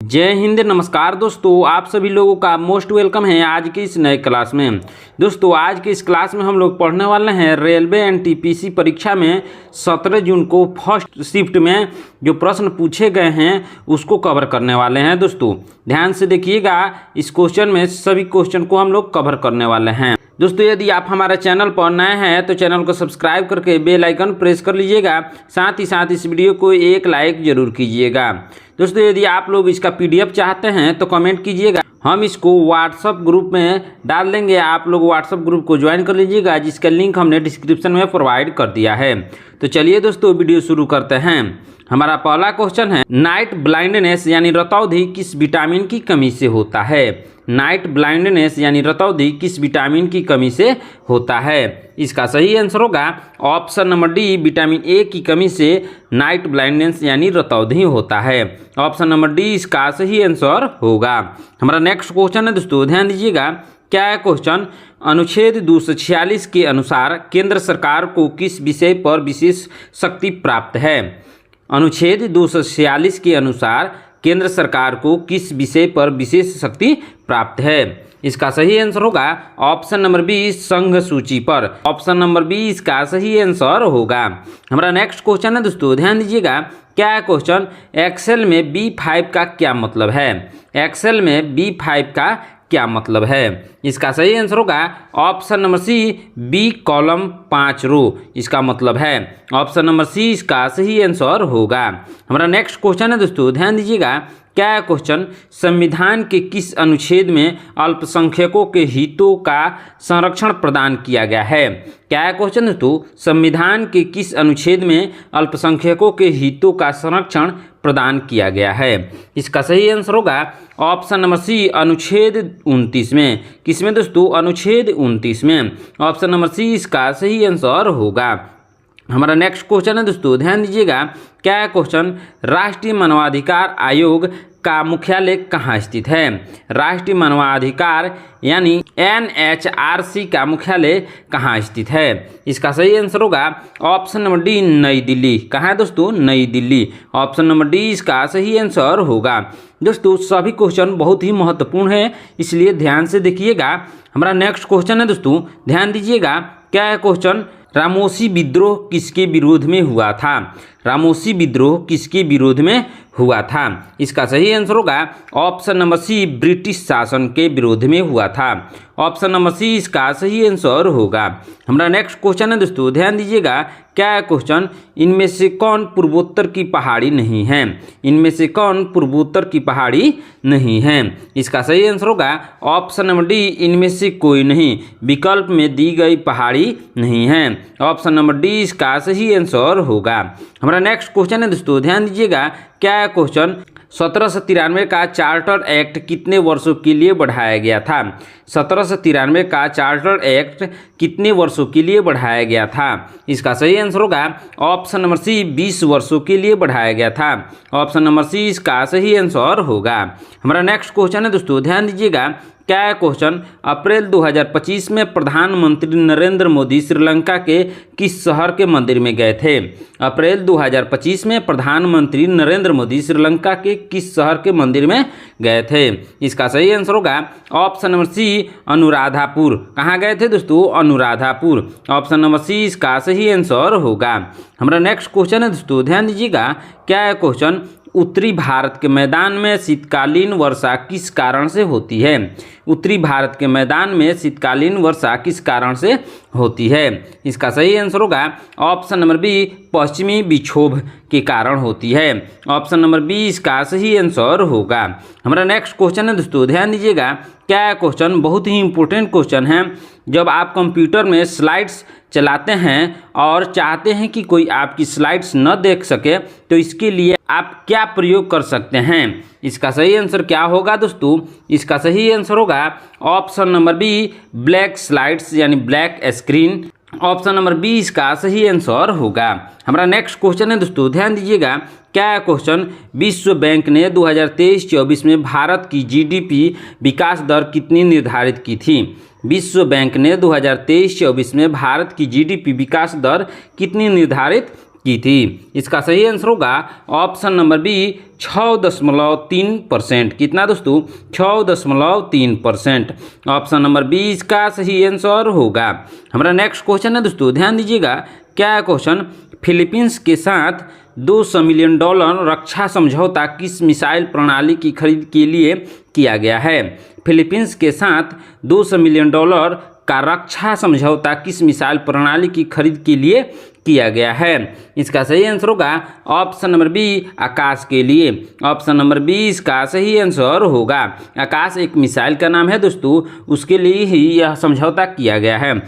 जय हिंद। नमस्कार दोस्तों, आप सभी लोगों का मोस्ट वेलकम है आज की इस नए क्लास में। दोस्तों आज की इस क्लास में हम लोग पढ़ने वाले हैं रेलवे एनटीपीसी परीक्षा में 17 जून को फर्स्ट शिफ्ट में जो प्रश्न पूछे गए हैं उसको कवर करने वाले हैं। दोस्तों ध्यान से देखिएगा, इस क्वेश्चन में सभी क्वेश्चन को हम लोग कवर करने वाले हैं। दोस्तों यदि आप हमारे चैनल पर नए हैं तो चैनल को सब्सक्राइब करके बेल आइकन प्रेस कर लीजिएगा, साथ ही साथ इस वीडियो को एक लाइक जरूर कीजिएगा। दोस्तों यदि आप लोग इसका पीडीएफ चाहते हैं तो कमेंट कीजिएगा, हम इसको व्हाट्सएप ग्रुप में डाल देंगे। आप लोग व्हाट्सएप ग्रुप को ज्वाइन कर लीजिएगा, जिसका लिंक हमने डिस्क्रिप्शन में प्रोवाइड कर दिया है। तो चलिए दोस्तों वीडियो शुरू करते हैं। हमारा पहला क्वेश्चन है, नाइट ब्लाइंडनेस यानी रतौंधी किस विटामिन की कमी से होता है? नाइट ब्लाइंडनेस यानी रतौंधी किस विटामिन की कमी से होता है? इसका सही आंसर होगा option number D, vitamin A की कमी से नाइट ब्लाइंडनेस यानी रतौंधी होता है। ऑप्शन नंबर डी इसका सही आंसर होगा। हमारा नेक्स्ट क्वेश्चन है दोस्तों, ध्यान दीजिएगा, क्या है क्वेश्चन? अनुच्छेद 246 के अनुसार केंद्र सरकार को किस विषय पर विशेष शक्ति प्राप्त है? अनुच्छेद 246 के अनुसार केंद्र सरकार को किस विषय पर विशेष शक्ति प्राप्त है? इसका सही आंसर होगा ऑप्शन नंबर बी, संघ सूची पर। ऑप्शन नंबर बी इसका सही आंसर होगा। हमारा नेक्स्ट क्वेश्चन है दोस्तों, ध्यान दीजिएगा, क्या है क्वेश्चन? एक्सेल में B5 का क्या मतलब है? एक्सेल में B5 का क्या मतलब है? इसका सही आंसर होगा option number C, B column 5 row इसका मतलब है। ऑप्शन नंबर सी इसका सही आंसर होगा। हमारा नेक्स्ट क्वेश्चन है दोस्तों, ध्यान दीजिएगा, क्या है क्वेश्चन? संविधान के किस अनुच्छेद में अल्पसंख्यकों के हितों का संरक्षण प्रदान किया गया है? क्या है क्वेश्चन दोस्तों? संविधान के किस अनुच्छेद में अल्पसंख्यकों के हितों का संरक्षण प्रदान किया गया है? इसका सही आंसर होगा ऑप्शन नंबर सी, अनुच्छेद 29 में। किसमें दोस्तों? अनुच्छेद 29 में। ऑप्शन नंबर सी इसका सही आंसर होगा। हमारा नेक्स्ट क्वेश्चन है दोस्तों, ध्यान दीजिएगा, क्या है क्वेश्चन? राष्ट्रीय मानवाधिकार आयोग का मुख्यालय कहाँ स्थित है? राष्ट्रीय मानवाधिकार यानी NHRC का मुख्यालय कहाँ स्थित है? इसका सही आंसर होगा ऑप्शन नंबर डी, नई दिल्ली। कहाँ है दोस्तों? नई दिल्ली। ऑप्शन नंबर डी इसका सही आंसर होगा। दोस्तों सभी क्वेश्चन बहुत ही महत्वपूर्ण है, इसलिए ध्यान से देखिएगा। हमारा नेक्स्ट क्वेश्चन है दोस्तों, ध्यान दीजिएगा, क्या है क्वेश्चन? रामोसी विद्रोह किसके विरोध में हुआ था? रामोसी विद्रोह किसके विरोध में हुआ था? इसका सही आंसर होगा ऑप्शन नंबर सी, ब्रिटिश शासन के विरोध में हुआ था। ऑप्शन नंबर सी इसका सही आंसर होगा। हमारा नेक्स्ट क्वेश्चन है दोस्तों, ध्यान दीजिएगा, क्या है क्वेश्चन? इनमें से कौन पूर्वोत्तर की पहाड़ी नहीं है? इनमें से कौन पूर्वोत्तर की पहाड़ी नहीं है? इसका सही आंसर होगा ऑप्शन नंबर डी, इनमें से कोई नहीं। विकल्प में दी गई पहाड़ी नहीं है। ऑप्शन नंबर डी इसका सही आंसर होगा। हमारा नेक्स्ट क्वेश्चन है दोस्तों, ध्यान दीजिएगा, क्या है क्वेश्चन? 1793 का चार्टर एक्ट कितने वर्षों के लिए बढ़ाया गया था? 1793 का चार्टर एक्ट कितने वर्षों के लिए बढ़ाया गया था? इसका सही आंसर होगा ऑप्शन नंबर सी, 20 वर्षों के लिए बढ़ाया गया था। ऑप्शन नंबर सी इसका सही आंसर होगा। हमारा नेक्स्ट क्वेश्चन है दोस्तों, ध्यान दीजिएगा, क्या है क्वेश्चन? अप्रैल 2025 में प्रधानमंत्री नरेंद्र मोदी श्रीलंका के किस शहर के मंदिर में गए थे? अप्रैल 2025 में प्रधानमंत्री नरेंद्र मोदी श्रीलंका के किस शहर के मंदिर में गए थे? इसका सही आंसर होगा ऑप्शन नंबर सी, अनुराधापुर। कहाँ गए थे दोस्तों? अनुराधापुर। ऑप्शन नंबर सी इसका सही आंसर होगा। हमारा नेक्स्ट क्वेश्चन है दोस्तों, ध्यान दीजिएगा, क्या है क्वेश्चन? उत्तरी भारत के मैदान में शीतकालीन वर्षा किस कारण से होती है? उत्तरी भारत के मैदान में शीतकालीन वर्षा किस कारण से होती है? इसका सही आंसर होगा ऑप्शन नंबर बी, पश्चिमी विक्षोभ के कारण होती है। ऑप्शन नंबर बी इसका सही आंसर होगा। हमारा नेक्स्ट क्वेश्चन है दोस्तों, ध्यान दीजिएगा, क्या है क्वेश्चन? बहुत ही इंपॉर्टेंट क्वेश्चन है। जब आप कंप्यूटर में स्लाइड्स चलाते हैं और चाहते हैं कि कोई आपकी स्लाइड्स न देख सके तो इसके लिए आप क्या प्रयोग कर सकते हैं? इसका सही आंसर क्या होगा दोस्तों? इसका सही आंसर होगा option number B, black slides यानी black screen. Option number B इसका सही आंसर होगा। हमारा नेक्स्ट क्वेश्चन है दोस्तों, ध्यान दीजिएगा, क्या है क्वेश्चन? विश्व बैंक ने 2023-24 में भारत की GDP विकास दर कितनी निर्धारित की थी? विश्व बैंक ने 2023-24 में भारत की GDP विकास दर कितनी निर्धारित की थी। इसका सही आंसर होगा ऑप्शन नंबर बी 6.3%। कितना दोस्तों? 6.3%। ऑप्शन नंबर बी इसका सही आंसर होगा। हमारा नेक्स्ट क्वेश्चन है दोस्तों, ध्यान दीजिएगा। क्या क्वेश्चन? फिलीपींस के साथ $200 मिलियन रक्षा समझौता किस मिसाइल प्रणाली की खरीद के लिए किया गया है? फिलीपींस के साथ $200 मिलियन का रक्षा समझौता किस मिसाइल प्रणाली की खरीद के लिए किया गया है? इसका सही आंसर होगा ऑप्शन नंबर बी आकाश के लिए। ऑप्शन नंबर बी इसका सही आंसर होगा। आकाश एक मिसाइल का नाम है दोस्तों, उसके लिए ही यह समझौता किया गया है।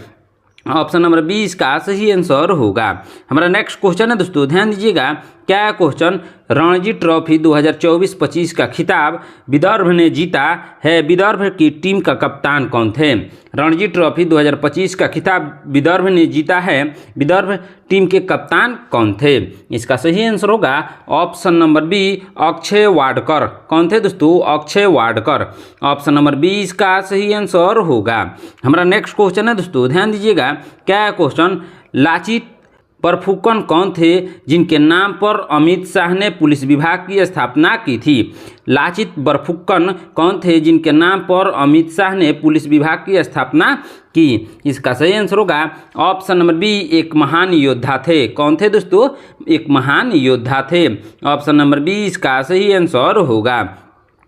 ऑप्शन नंबर बी इसका सही आंसर होगा। हमारा नेक्स्ट क्वेश्चन है दोस्तों, ध्यान दीजिएगा। क्या क्वेश्चन? रणजी ट्रॉफी 2024-25 का खिताब विदर्भ ने जीता है, विदर्भ की टीम का कप्तान कौन थे? रणजी ट्रॉफी 2025 का खिताब विदर्भ ने जीता है, विदर्भ टीम के कप्तान कौन थे? इसका सही आंसर होगा option number B Akshay Wadkar. कौन थे दोस्तों? Akshay Wadkar. Option number B इसका सही आंसर होगा। हमारा नेक्स्ट क्वेश्चन है दोस्तों, ध्यान दीजिएगा। क्या क्वेश्चन? लाचित बरफुकन कौन थे जिनके नाम पर अमित शाह ने पुलिस विभाग की स्थापना की थी? लाचित बरफुकन कौन थे जिनके नाम पर अमित शाह ने पुलिस विभाग की स्थापना की? इसका सही आंसर होगा ऑप्शन नंबर बी एक महान योद्धा थे। कौन थे दोस्तों? एक महान योद्धा थे। ऑप्शन नंबर बी इसका सही आंसर होगा।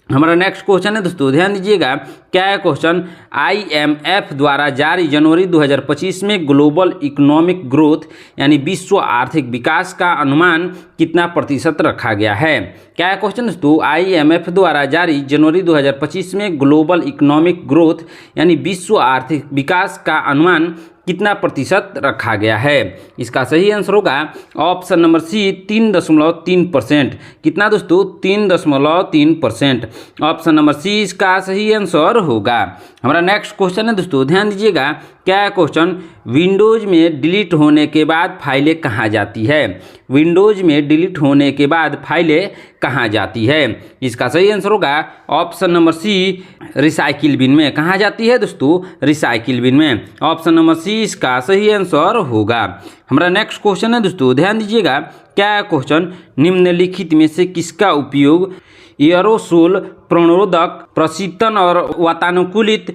हमारा नेक्स्ट क्वेश्चन है दोस्तों, ध्यान दीजिएगा। क्या है क्वेश्चन? IMF द्वारा जारी जनवरी 2025 में ग्लोबल इकोनॉमिक ग्रोथ यानी विश्व आर्थिक विकास का अनुमान कितना प्रतिशत रखा गया है? क्या है क्वेश्चन दोस्तों? IMF द्वारा जारी जनवरी 2025 में ग्लोबल इकोनॉमिक ग्रोथ यानी विश्व आर्थिक विकास का अनुमान कितना प्रतिशत रखा गया है? इसका सही आंसर होगा ऑप्शन नंबर सी 3.3%। कितना दोस्तों? 3.3%। ऑप्शन नंबर सी इसका सही आंसर होगा। हमारा नेक्स्ट क्वेश्चन है दोस्तों, ध्यान दीजिएगा। क्या है क्वेश्चन? विंडोज में डिलीट होने के बाद फाइलें कहाँ जाती है? विंडोज में डिलीट होने के बाद फाइलें कहाँ जाती है? इसका सही आंसर होगा option number C recycle bin में। कहाँ जाती है दोस्तों? रिसाइकिल बिन में। ऑप्शन नंबर सी इसका सही आंसर होगा। हमारा नेक्स्ट क्वेश्चन है दोस्तों, ध्यान दीजिएगा। क्या क्वेश्चन? निम्नलिखित में से किसका उपयोग एयरोसोल प्रणोदक प्रशीतन और वातानुकूलित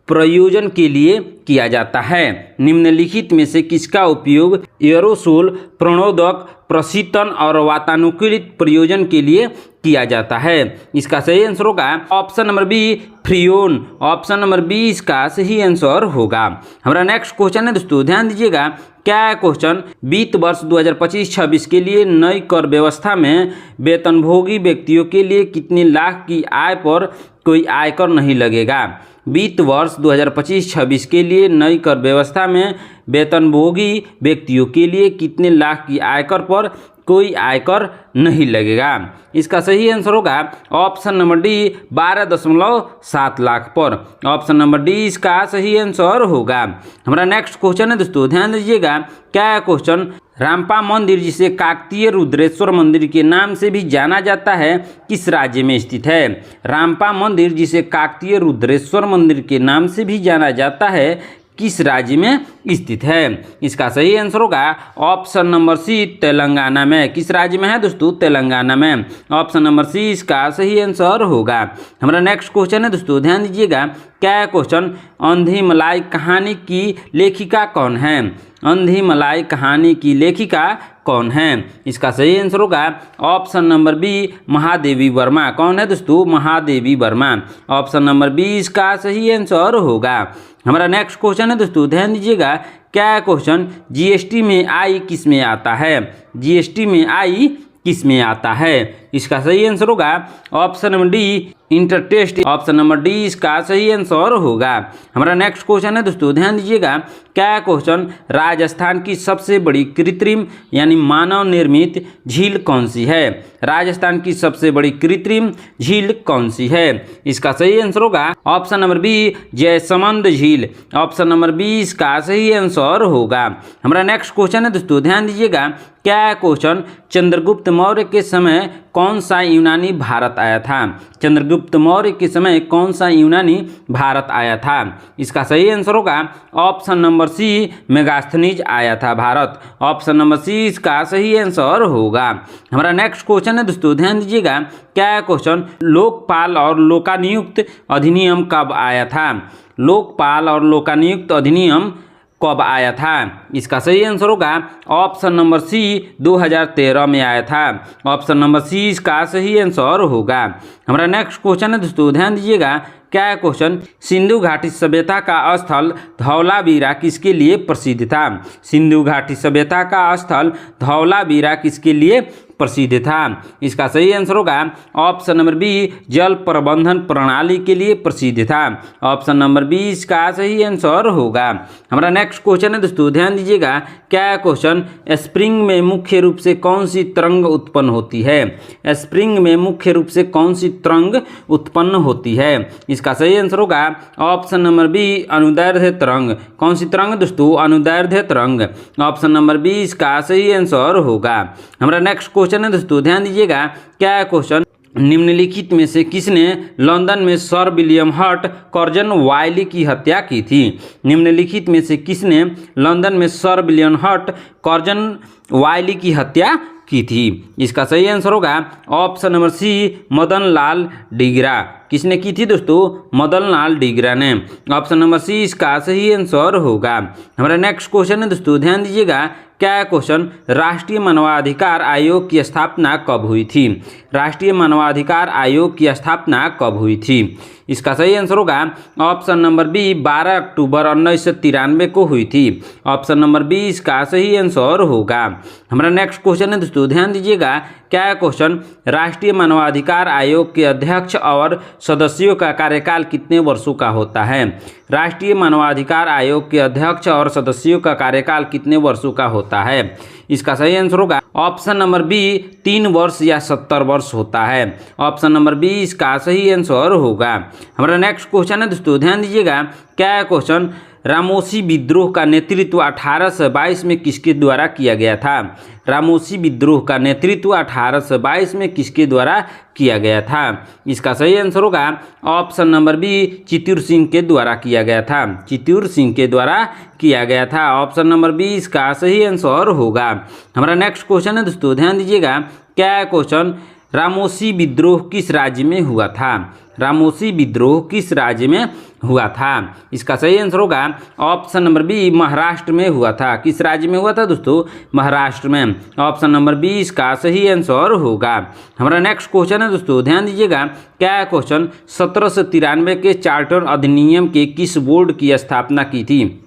प्रयोजन के लिए किया जाता है? निम्नलिखित में से किसका उपयोग एयरोसोल प्रणोदक प्रशीतन और वातानुकूलित प्रयोजन के लिए किया जाता है? इसका सही आंसर होगा option number B freon. Option number B इसका सही आंसर होगा। हमारा नेक्स्ट क्वेश्चन है दोस्तों, ध्यान दीजिएगा। क्या है क्वेश्चन? वित्त वर्ष 2025-26 के लिए नई कर व्यवस्था में वेतनभोगी व्यक्तियों के लिए कितने लाख की आय पर कोई आयकर नहीं लगेगा? वित्त वर्ष 2025-26 के लिए नई कर व्यवस्था में वेतनभोगी व्यक्तियों के लिए कितने लाख की आयकर पर कोई आयकर नहीं लगेगा? इसका सही आंसर होगा ऑप्शन नंबर डी 12.7 लाख पर। ऑप्शन नंबर डी इसका सही आंसर होगा। हमारा नेक्स्ट क्वेश्चन है दोस्तों, ध्यान दीजिएगा। क्या है क्वेश्चन? रामपा मंदिर, जिसे काकतीय रुद्रेश्वर मंदिर के नाम से भी जाना जाता है, किस राज्य में स्थित है? रामपा मंदिर, जिसे काकतीय रुद्रेश्वर मंदिर के नाम से भी जाना जाता है, किस राज्य में स्थित है? इसका सही आंसर होगा ऑप्शन नंबर सी तेलंगाना में। किस राज्य में है दोस्तों? तेलंगाना में। ऑप्शन नंबर सी इसका सही आंसर होगा। हमारा नेक्स्ट क्वेश्चन है दोस्तों, ध्यान दीजिएगा। क्या है क्वेश्चन? अंधी मलाई कहानी की लेखिका कौन है? अंधी मलाई कहानी की लेखिका कौन है? इसका सही आंसर होगा option number B Mahadevi Verma. कौन है दोस्तों? Mahadevi Verma. Option number B इसका सही आंसर होगा। हमारा नेक्स्ट क्वेश्चन है दोस्तों, ध्यान दीजिएगा। क्या है क्वेश्चन? जीएसटी में आई किस में आता है? जीएसटी में आई किस में आता है? इसका सही आंसर होगा ऑप्शन नंबर डी इंटरटेस्ट। ऑप्शन नंबर डी इसका सही आंसर होगा। हमारा नेक्स्ट क्वेश्चन है दोस्तों, ध्यान दीजिएगा। क्या है क्वेश्चन? राजस्थान की सबसे बड़ी कृत्रिम यानी मानव निर्मित झील कौन सी है? राजस्थान की सबसे बड़ी कृत्रिम झील कौन सी है? इसका सही आंसर होगा ऑप्शन नंबर बी जयसमंद झील। ऑप्शन नंबर बी इसका सही आंसर होगा। हमारा नेक्स्ट क्वेश्चन है दोस्तों, ध्यान दीजिएगा। क्या है क्वेश्चन? चंद्रगुप्त मौर्य के समय कौन सा यूनानी भारत आया था? चंद्रगुप्त मौर्य के समय कौन सा यूनानी भारत आया था? इसका सही आंसर होगा ऑप्शन नंबर सी, मेगास्थनीज आया था भारत। ऑप्शन नंबर सी इसका सही आंसर होगा। हमारा नेक्स्ट क्वेश्चन है दोस्तों, ध्यान दीजिएगा, क्या है क्वेश्चन? लोकपाल और लोकानियुक्त अधिनियम कब आया था? लोकपाल और लोकानियुक्त अधिनियम कब आया था? इसका सही आंसर होगा ऑप्शन नंबर सी, 2013 में आया था। ऑप्शन नंबर सी इसका सही आंसर होगा। हमारा नेक्स्ट क्वेश्चन है दोस्तों, ध्यान दीजिएगा, क्या है क्वेश्चन? सिंधु घाटी सभ्यता का स्थल धौलावीरा किसके लिए प्रसिद्ध था? सिंधु घाटी सभ्यता का स्थल धौलावीरा किसके लिए प्रसिद्ध था? इसका सही आंसर होगा ऑप्शन नंबर बी, जल प्रबंधन प्रणाली के लिए प्रसिद्ध था। ऑप्शन नंबर बी इसका सही आंसर होगा। हमारा नेक्स्ट क्वेश्चन है दोस्तों, ध्यान दीजिएगा, क्या है क्वेश्चन? स्प्रिंग में मुख्य रूप से कौन सी तरंग उत्पन्न होती है? स्प्रिंग में मुख्य रूप से कौन सी तरंग उत्पन्न होती है? इसका सही आंसर होगा ऑप्शन नंबर बी, अनुदैर्ध्य तरंग। कौन सी तरंग दोस्तों? अनुदैर्ध्य तरंग। ऑप्शन नंबर बी इसका सही आंसर होगा। हमारा नेक्स्ट क्वेश्चन है दोस्तों, ध्यान दीजिएगा, क्या है क्वेश्चन? निम्नलिखित में से किसने लंदन में सर विलियम हर्ट कर्जन वायली की हत्या की थी? निम्नलिखित में से किसने लंदन में सर विलियम हर्ट कर्जन वायली की हत्या की थी? इसका सही आंसर होगा ऑप्शन नंबर सी, मदन लाल डीगरा। किसने की थी दोस्तों? मदन लाल डीगरा ने। ऑप्शन नंबर सी इसका सही आंसर होगा। हमारा नेक्स्ट क्वेश्चन है दोस्तों, ध्यान दीजिएगा, क्या है क्वेश्चन? राष्ट्रीय मानवाधिकार आयोग की स्थापना कब हुई थी? राष्ट्रीय मानवाधिकार आयोग की स्थापना कब हुई थी? इसका सही आंसर होगा ऑप्शन नंबर बी, 12 अक्टूबर 1993 को हुई थी। ऑप्शन नंबर बी इसका सही आंसर होगा। हमारा नेक्स्ट क्वेश्चन है दोस्तों, ध्यान दीजिएगा, क्या है क्वेश्चन? राष्ट्रीय मानवाधिकार आयोग के अध्यक्ष और सदस्यों का कार्यकाल कितने वर्षों का होता है? राष्ट्रीय मानवाधिकार आयोग के अध्यक्ष और सदस्यों का कार्यकाल कितने वर्षों का होता है? इसका सही आंसर होगा ऑप्शन नंबर बी, 3 वर्ष या 70 वर्ष होता है। ऑप्शन नंबर बी इसका सही आंसर होगा। हमारा नेक्स्ट क्वेश्चन है दोस्तों, ध्यान दीजिएगा, क्या है क्वेश्चन? रामोसी विद्रोह का नेतृत्व 1822 में किसके द्वारा किया गया था? रामोसी विद्रोह का नेतृत्व 1822 में किसके द्वारा किया गया था? इसका सही आंसर होगा option number B, Chittur Singh के द्वारा किया गया था। चित्तूर सिंह के द्वारा किया गया था। ऑप्शन नंबर बी इसका सही आंसर होगा। हमारा नेक्स्ट क्वेश्चन है दोस्तों, ध्यान दीजिएगा, क्या है क्वेश्चन? रामोसी विद्रोह किस राज्य में हुआ था? रामोसी विद्रोह किस राज्य में हुआ था? इसका सही आंसर होगा ऑप्शन नंबर बी, महाराष्ट्र में हुआ था। किस राज्य में हुआ था दोस्तों? महाराष्ट्र में। ऑप्शन नंबर बी इसका सही आंसर होगा। हमारा नेक्स्ट क्वेश्चन है दोस्तों, ध्यान दीजिएगा, क्या है क्वेश्चन? 1793 के चार्टर अधिनियम के किस बोर्ड की स्थापना की थी?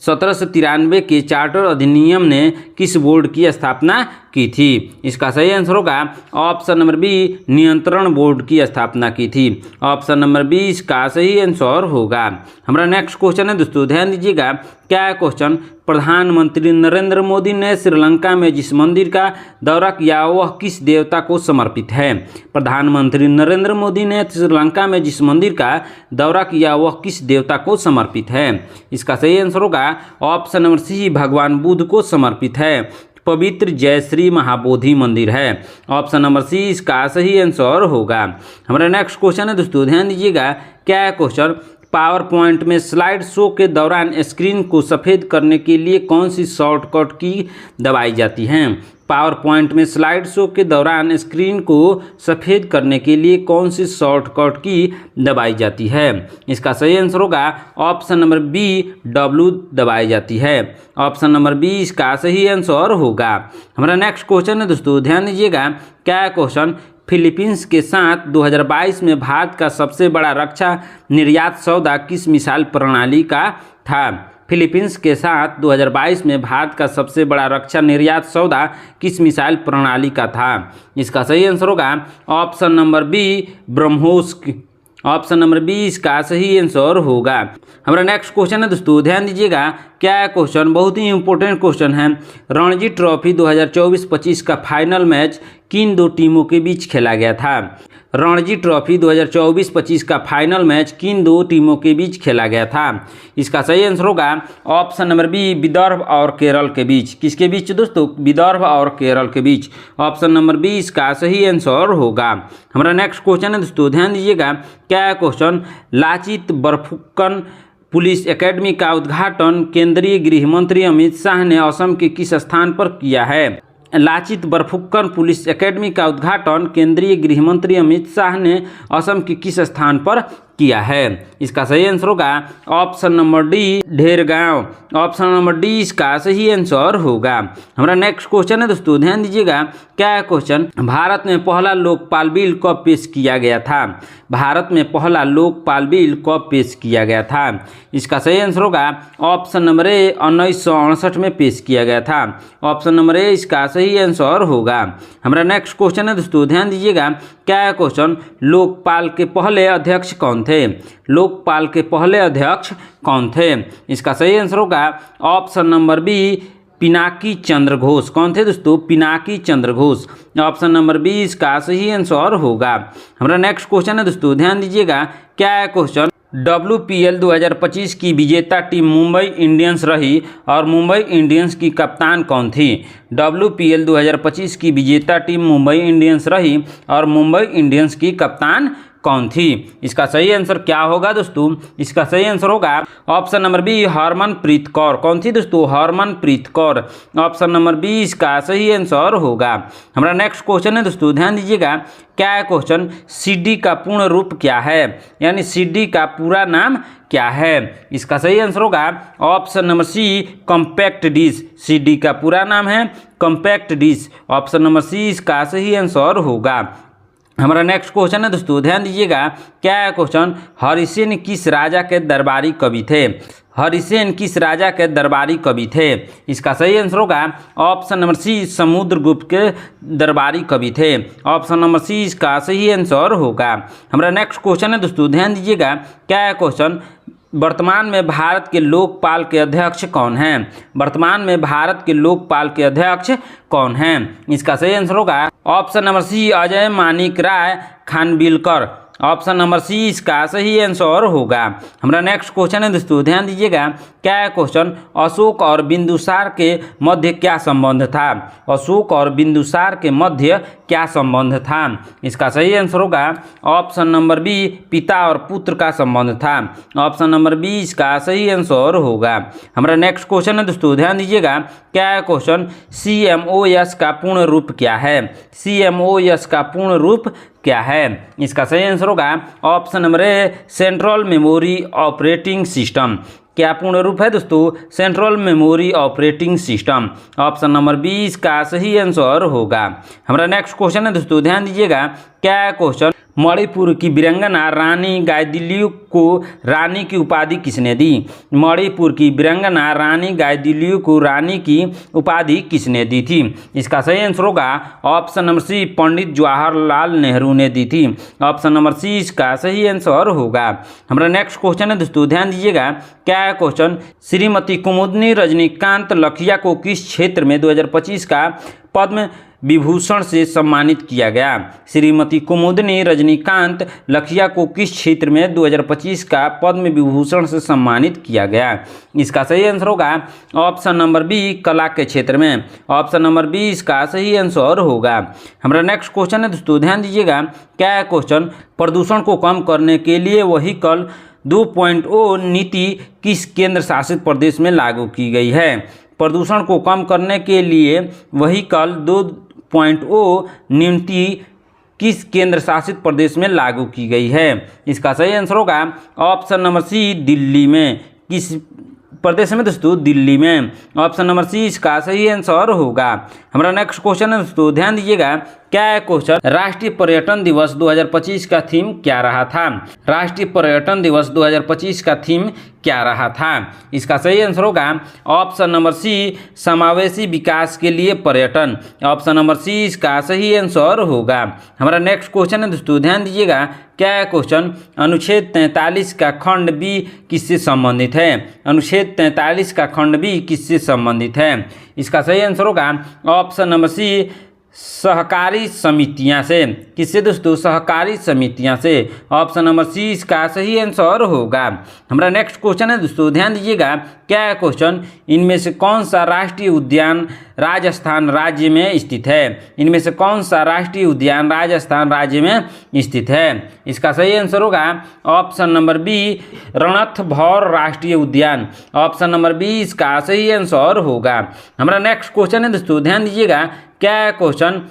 1793 के चार्टर अधिनियम ने किस बोर्ड की स्थापना की थी? इसका सही आंसर होगा ऑप्शन नंबर बी, नियंत्रण बोर्ड की स्थापना की थी। ऑप्शन नंबर बी इसका सही आंसर होगा। हमारा नेक्स्ट क्वेश्चन है दोस्तों, ध्यान दीजिएगा, क्या है क्वेश्चन? प्रधानमंत्री नरेंद्र मोदी ने श्रीलंका में जिस मंदिर का दौरा किया वह किस देवता को समर्पित है? प्रधानमंत्री नरेंद्र मोदी ने श्रीलंका में जिस मंदिर का दौरा किया वह किस देवता को समर्पित है? इसका सही आंसर होगा ऑप्शन नंबर सी, भगवान बुद्ध को समर्पित है। पवित्र जयश्री महाबोधि मंदिर है। ऑप्शन नंबर सी इसका सही आंसर होगा। हमारा नेक्स्ट क्वेश्चन है दोस्तों, ध्यान दीजिएगा, क्या है क्वेश्चन? पावर पॉइंट में स्लाइड शो के दौरान स्क्रीन को सफ़ेद करने के लिए कौन सी शॉर्टकट की दबाई जाती है? पावर पॉइंट में स्लाइड शो के दौरान स्क्रीन को सफ़ेद करने के लिए कौन सी शॉर्टकट की दबाई जाती है? इसका सही आंसर होगा ऑप्शन नंबर बी, W दबाई जाती है। ऑप्शन नंबर बी इसका सही आंसर होगा। हमारा नेक्स्ट क्वेश्चन है दोस्तों, ध्यान दीजिएगा, क्या है क्वेश्चन? फिलीपींस के साथ 2022 में भारत का सबसे बड़ा रक्षा निर्यात सौदा किस मिसाइल प्रणाली का था? फिलीपींस के साथ 2022 में भारत का सबसे बड़ा रक्षा निर्यात सौदा किस मिसाइल प्रणाली का था? इसका सही आंसर होगा option number B, BrahMos. Option number B इसका सही आंसर होगा। हमारा नेक्स्ट क्वेश्चन है दोस्तों, ध्यान दीजिएगा, क्या है क्वेश्चन? बहुत ही इंपॉर्टेंट क्वेश्चन है। रणजी ट्रॉफी 2024-25 का फाइनल मैच किन दो टीमों के बीच खेला गया था? रणजी ट्रॉफी 2024-25 का फाइनल मैच किन दो टीमों के बीच खेला गया था? इसका सही आंसर होगा ऑप्शन नंबर बी, विदर्भ और केरल के बीच। किसके बीच दोस्तों? विदर्भ और केरल के बीच। ऑप्शन नंबर बी इसका सही आंसर होगा। हमारा नेक्स्ट क्वेश्चन है दोस्तों, ध्यान दीजिएगा। क्या है question? Lachit Borphukan police academy का उद्घाटन केंद्रीय गृह मंत्री अमित शाह ने असम के किस स्थान पर किया है? लाचित बरफुकन पुलिस एकेडमी का उद्घाटन केंद्रीय गृह मंत्री अमित शाह ने असम के किस स्थान पर किया है? इसका सही आंसर होगा option number D, Dhergaon. Option number D इसका सही आंसर होगा। हमारा नेक्स्ट क्वेश्चन है दोस्तों, ध्यान दीजिएगा। क्या है क्वेश्चन? भारत में पहला लोकपाल बिल कब पेश किया गया था? भारत में पहला लोकपाल बिल कब पेश किया गया था? इसका सही आंसर होगा ऑप्शन नंबर ए, 1968 में पेश किया गया था। ऑप्शन नंबर ए इसका सही आंसर होगा। हमारा नेक्स्ट क्वेश्चन है दोस्तों, ध्यान दीजिएगा। क्या है क्वेश्चन? लोकपाल के पहले अध्यक्ष कौन थे? लोकपाल के पहले अध्यक्ष कौन थे? इसका सही आंसर होगा option number B, Pinaki Chandra Ghosh. कौन थे दोस्तों? Pinaki Chandra Ghosh. Option number B इसका सही आंसर होगा। हमारा नेक्स्ट क्वेश्चन है दोस्तों, ध्यान दीजिएगा। क्या है क्वेश्चन? WPL 2025 की विजेता टीम मुंबई इंडियंस रही और मुंबई इंडियंस की कप्तान कौन थी? WPL 2025 की विजेता टीम मुंबई इंडियंस रही और मुंबई इंडियंस की कप्तान कौन थी? इसका सही आंसर क्या होगा दोस्तों? इसका सही आंसर होगा option number B, Harmanpreet Kaur. कौन थी दोस्तों? Harmanpreet Kaur. Option number B इसका सही आंसर होगा। हमारा नेक्स्ट क्वेश्चन है दोस्तों, ध्यान दीजिएगा। क्या है क्वेश्चन? सीडी का पूर्ण रूप क्या है? यानी सीडी का पूरा नाम क्या है? इसका सही आंसर होगा option number C, compact dish. CD का पूरा नाम है compact dish. Option number C इसका सही आंसर होगा। हमारा नेक्स्ट क्वेश्चन है दोस्तों, ध्यान दीजिएगा। क्या है क्वेश्चन? हरिसेन किस राजा के दरबारी कवि थे? हरिसेन किस राजा के दरबारी कवि थे? इसका सही आंसर होगा ऑप्शन नंबर सी, समुद्रगुप्त के दरबारी कवि थे। ऑप्शन नंबर सी इसका सही आंसर होगा। हमारा नेक्स्ट क्वेश्चन है दोस्तों, ध्यान दीजिएगा। क्या है क्वेश्चन? वर्तमान में भारत के लोकपाल के अध्यक्ष कौन हैं? वर्तमान में भारत के लोकपाल के अध्यक्ष कौन हैं? इसका सही आंसर होगा option number C, Ajay Manik Rai Khanwilkar. Option number C इसका सही आंसर होगा। हमारा नेक्स्ट क्वेश्चन है दोस्तों, ध्यान दीजिएगा। क्या है क्वेश्चन? अशोक और बिंदुसार के मध्य क्या संबंध था? अशोक और बिंदुसार के मध्य क्या संबंध था? इसका सही आंसर होगा ऑप्शन नंबर बी, पिता और पुत्र का संबंध था। ऑप्शन नंबर बी इसका सही आंसर होगा। हमारा नेक्स्ट क्वेश्चन है दोस्तों, ध्यान दीजिएगा। क्या है क्वेश्चन? CMOS का पूर्ण रूप क्या है? CMOS का पूर्ण रूप क्या है? इसका सही आंसर होगा option number A, central memory operating system. क्या पूर्ण रूप है दोस्तों? Central memory operating system. Option number B इसका सही आंसर होगा। हमारा नेक्स्ट क्वेश्चन है दोस्तों, ध्यान दीजिएगा। क्या है क्वेश्चन? मणिपुर की वीरांगना रानी गाइदिलिउ को रानी की उपाधि किसने दी? मणिपुर की वीरांगना रानी गाइदिलिउ को रानी की उपाधि किसने दी थी? इसका सही आंसर होगा ऑप्शन नंबर सी, पंडित जवाहरलाल नेहरू ने दी थी। ऑप्शन नंबर सी इसका सही आंसर होगा। हमारा नेक्स्ट क्वेश्चन है दोस्तों, ध्यान दीजिएगा। क्या है क्वेश्चन? श्रीमती कुमुदनी रजनीकांत लखिया को किस क्षेत्र में 2025 का पद्म विभूषण से सम्मानित किया गया? श्रीमती कुमुदनी रजनीकांत लखिया को किस क्षेत्र में 2025 का पद्म विभूषण से सम्मानित किया गया? इसका सही आंसर होगा ऑप्शन नंबर बी, कला के क्षेत्र में। ऑप्शन नंबर बी इसका सही आंसर होगा। हमारा नेक्स्ट क्वेश्चन है दोस्तों, ध्यान दीजिएगा। क्या है क्वेश्चन? प्रदूषण को कम करने के लिए व्हीकल 2.0 नीति किस केंद्र शासित प्रदेश में लागू की गई है? प्रदूषण को कम करने के लिए व्हीकल 2.0 नीति किस केंद्र शासित प्रदेश में लागू की गई है? इसका सही आंसर होगा ऑप्शन नंबर सी, दिल्ली में। किस प्रदेश में दोस्तों? दिल्ली में। ऑप्शन नंबर सी इसका सही आंसर होगा। हमारा नेक्स्ट क्वेश्चन है दोस्तों, ध्यान दीजिएगा। क्या है क्वेश्चन? राष्ट्रीय पर्यटन दिवस 2025 का थीम क्या रहा था? राष्ट्रीय पर्यटन दिवस 2025 का थीम क्या रहा था? इसका सही आंसर होगा ऑप्शन नंबर सी, समावेशी विकास के लिए पर्यटन। ऑप्शन नंबर सी इसका सही आंसर होगा। हमारा नेक्स्ट क्वेश्चन है दोस्तों, ध्यान दीजिएगा। क्या है क्वेश्चन? अनुच्छेद 43 का खंड बी किससे संबंधित है? अनुच्छेद 43 का खंड बी किससे संबंधित है? इसका सही आंसर होगा ऑप्शन नंबर सी, सहकारी समितियां से। किससे दोस्तों? सहकारी समितियां से। ऑप्शन नंबर सी इसका सही आंसर होगा। हमारा नेक्स्ट क्वेश्चन है दोस्तों, ध्यान दीजिएगा। क्या है क्वेश्चन? इनमें से कौन सा राष्ट्रीय उद्यान राजस्थान राज्य में स्थित है? इनमें से कौन सा राष्ट्रीय उद्यान राजस्थान राज्य में स्थित है? इसका सही आंसर होगा ऑप्शन नंबर बी, रणथंभौर राष्ट्रीय उद्यान। ऑप्शन नंबर बी इसका सही आंसर होगा। हमारा नेक्स्ट क्वेश्चन है दोस्तों, ध्यान दीजिएगा। क्या है क्वेश्चन?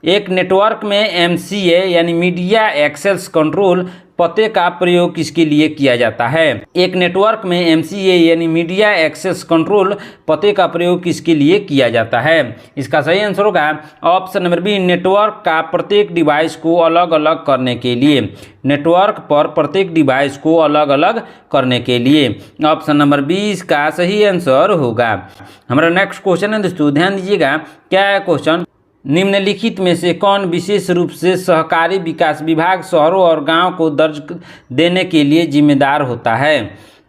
एक नेटवर्क में MCA यानी मीडिया एक्सेस कंट्रोल पते का प्रयोग किसके लिए किया जाता है? एक नेटवर्क में MCA यानी मीडिया एक्सेस कंट्रोल पते का प्रयोग किसके लिए किया जाता है? इसका सही आंसर होगा ऑप्शन नंबर बी, नेटवर्क का प्रत्येक डिवाइस को अलग अलग करने के लिए। नेटवर्क पर प्रत्येक डिवाइस को अलग अलग करने के लिए। ऑप्शन नंबर बी इसका सही आंसर होगा। हमारा नेक्स्ट क्वेश्चन है दोस्तों, ध्यान दीजिएगा। क्या है क्वेश्चन? निम्नलिखित में से कौन विशेष रूप से सहकारी विकास विभाग शहरों और गांव को दर्ज देने के लिए जिम्मेदार होता है?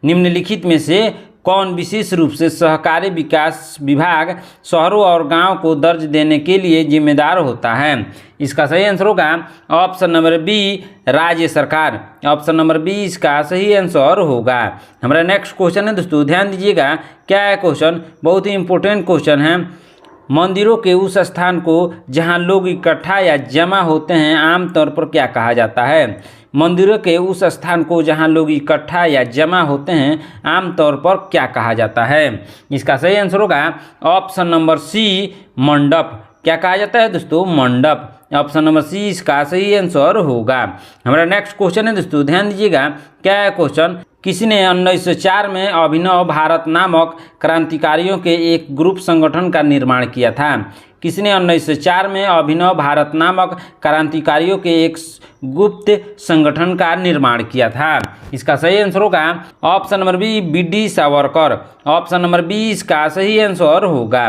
निम्नलिखित में से कौन विशेष रूप से सहकारी विकास विभाग शहरों और गांव को दर्ज देने के लिए जिम्मेदार होता है? इसका सही आंसर होगा ऑप्शन नंबर बी, राज्य सरकार। ऑप्शन नंबर बी इसका सही आंसर होगा। हमारा नेक्स्ट क्वेश्चन है दोस्तों, ध्यान दीजिएगा। क्या है क्वेश्चन? बहुत ही इंपॉर्टेंट क्वेश्चन है। मंदिरों के उस स्थान को जहां लोग इकट्ठा या जमा होते हैं आमतौर पर क्या कहा जाता है? मंदिरों के उस स्थान को जहां लोग इकट्ठा या जमा होते हैं आमतौर पर क्या कहा जाता है? इसका सही आंसर होगा ऑप्शन नंबर सी, मंडप। क्या कहा जाता है दोस्तों? मंडप। ऑप्शन नंबर सी इसका सही आंसर होगा। हमारा नेक्स्ट क्वेश्चन है दोस्तों, ध्यान दीजिएगा। क्या है क्वेश्चन? किसने 1904 में अभिनव भारत नामक क्रांतिकारियों के एक ग्रुप संगठन का निर्माण किया था? किसने 1904 में अभिनव भारत नामक क्रांतिकारियों के एक गुप्त संगठन का निर्माण किया था? इसका सही आंसर होगा option number B, BD Savarkar. Option number B इसका सही आंसर होगा।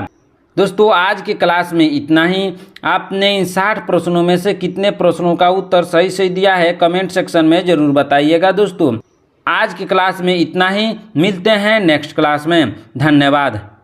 दोस्तों आज के क्लास में इतना ही। आपने इन 60 प्रश्नों में से कितने प्रश्नों का उत्तर सही सही दिया है कमेंट सेक्शन में जरूर बताइएगा। दोस्तों आज की क्लास में इतना ही, मिलते हैं नेक्स्ट क्लास में। धन्यवाद।